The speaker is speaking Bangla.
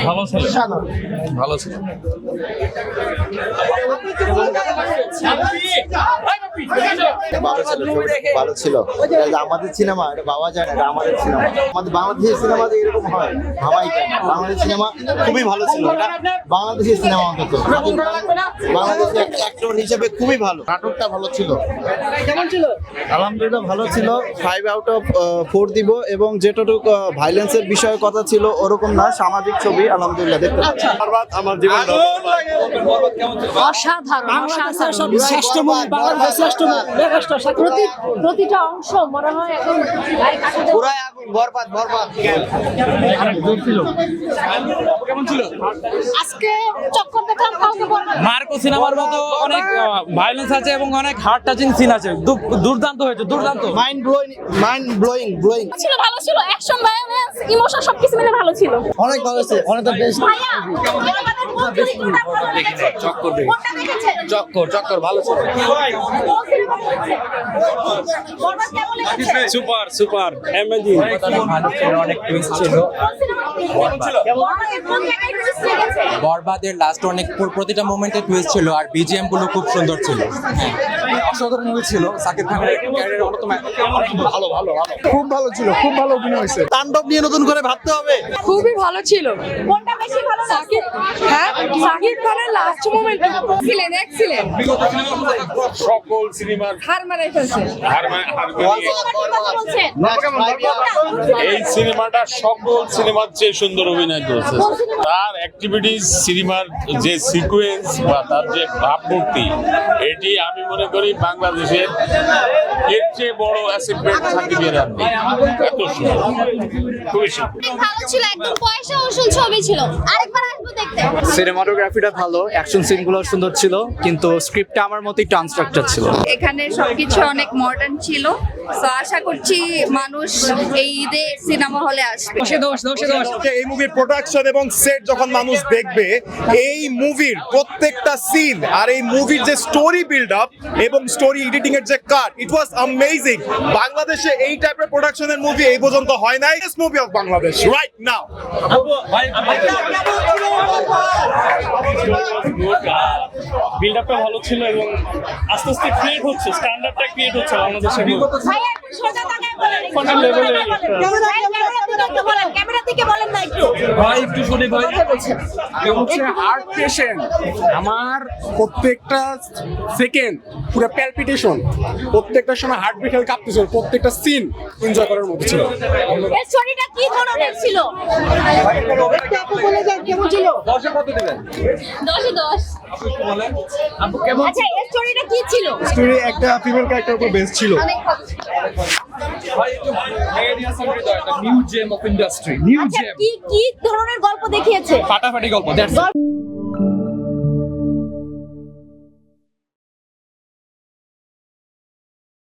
ভালো ছিল, ভালো ছিল। ভালো ছিল। আমাদের সিনেমা, এটা বাবা যায় না, এটা আমাদের সিনেমা। আমাদের বাংলাদেশের সিনেমা এরকম হয়, ভাবাই যায় না। বাংলাদেশ সিনেমা খুবই ভালো ছিল, এটা বাংলাদেশের সিনেমা অন্তত। বাংলাদেশের অ্যাক্টর হিসেবে খুবই ভালো। নাটকটা ভালো ছিল। কেমন ছিল? আলহামদুলিল্লাহ ভালো ছিল। 5 আউট অফ 4 দিব। এবং যেটুকু ভাইলেন্সের বিষয়ে কথা ছিল ওরকম না, সামাজিক ছবি। আলহামদুলিল্লাহ দেখতে আমার জীবন অসাধারণ, শ্রেষ্ঠ মুভি, বাংলাদেশের শ্রেষ্ঠ মুভি, মেগাস্টার। প্রতিটা অংশ মনে হয় এখন পুরাই আগুন, বরবাদ বরবাদ। কেমন ছিল? আজকে চক্কর দেখলাম, কাউকে বলবো না। মার্কো সিনেমার মতো অনেক ভায়োলেন্স আছে এবং অনেক হার্ট টাচিং সিন আছে। দুর্দান্ত হয়েছে, দুর্দান্ত। Mind blowing. ছিল, ভালো ছিল। অ্যাকশন, ভায়োলেন্স, ইমোশন সবকিছু মিলে ভালো ছিল। অনেক ভালো ছিল, অনেক বেস্ট। ভাইয়া, আমাদের বন্ধু চক্কর দেখে। কোনটা দেখেছেন? চক্কর ভালো ছিল। বরবাদ কেমন লেগেছে? Super amazing. ভালো ছিল, অনেক টুইস্ট ছিল। বরবাদের কোন জায়গায় twist লেগেছে? বরবাদের লাস্ট অনেক প্রতিটা মোমেন্টে টুইস্ট ছিল আর বিজিএম গুলো খুব সুন্দর ছিল। অসাধারণ মুভি ছিল। সাকিব খানের ক্যারিয়ারের অন্যতম খুব ভালো ছিল, খুব ভালো অভিনয় হয়েছে। তাণ্ডব নিয়ে নতুন করে ভাবতে হবে। খুবই ভালো ছিল। কোনটা বেশি ভালো লাগছে? হ্যাঁ, সাকিব খানের লাস্ট মোমেন্ট এক্সিলেন্ট। সকল সিনেমার হার মারাই ফেলছে। কথা বলছেন? এই সিনেমাটা সকল সিনেমার চেয়ে সুন্দর অভিনয় করেছে। তার অ্যাক্টিভিটিস, সিনেমার যে সিকোয়েন্স বা তার যে ভাবমূর্তি, এটি আমি মনে করি বাংলাদেশের এর চেয়ে বড় অ্যাচিভমেন্ট সাকিবের আর নেই। এত সুন্দর, খুবই সুন্দর। ভালো ছিল, একদম পয়সা উসুল ছবি ছিল। আরেকবার আসবো দেখতে। সিনেমাটোগ্রাফিটা ভালো, অ্যাকশন সিনগুলো সুন্দর ছিল, কিন্তু স্ক্রিপ্টটা আমার মতো একটু আনস্ট্রাকচার ছিল। এখানে সবকিছু অনেক মডার্ন ছিল। তো আশা করছি মানুষ এই ঈদে সিনেমা হলে আসবে। এই মুভির প্রোডাকশন এবং সেট যখন মানুষ দেখবে, এই মুভির প্রত্যেকটা সিন আর এই মুভির যে স্টোরি বিল্ড আপ এবং স্টোরি এডিটিং এর যে কাট, ইট ওয়াজ অ্যামেজিং। বাংলাদেশে এই টাইপের প্রোডাকশনের মুভি এই পর্যন্ত হয় নাই। This movie of Bangladesh right now. Build আপটা ভালো ছিল এবং আস্তে আস্তে ক্রিয়েট হচ্ছে, স্ট্যান্ডার্ডটা ক্রিয়েট হচ্ছে বাংলাদেশের মধ্যে। ভাইয়া একটু সোজা তাকায় বলেন। কোন লেভেলে ক্যামেরা দিকে বলেন না একটু। ভাই একটু শুনে ভাই। হার্ট পেশেন্ট আমার প্রত্যেকটা সেকেন্ড পুরো প্যালপিটেশন, প্রত্যেকটা সময় হার্ট বিট কাঁপতেছিল, প্রত্যেকটা সিন এনজয় করার মতো ছিল। এই স্টোরিটা কি ধরনের ছিল? কেমন ছিল? 10-এ কত দিবেন? 10-এ 10। আপু কেমন? আচ্ছা, এই স্টোরিটা কি ছিল? স্টোরি একটা ফিমেল ক্যারেক্টার উপর বেস ছিল। অনেক ভালো ছিল। ভাই একটু আইডিয়া সামনে দাও, একটা new gem of industry, new আচ্ছা, জেম। কি কি ধরনের গল্প দেখিয়েছে? ফাটাফাটি গল্প, দ্যাটস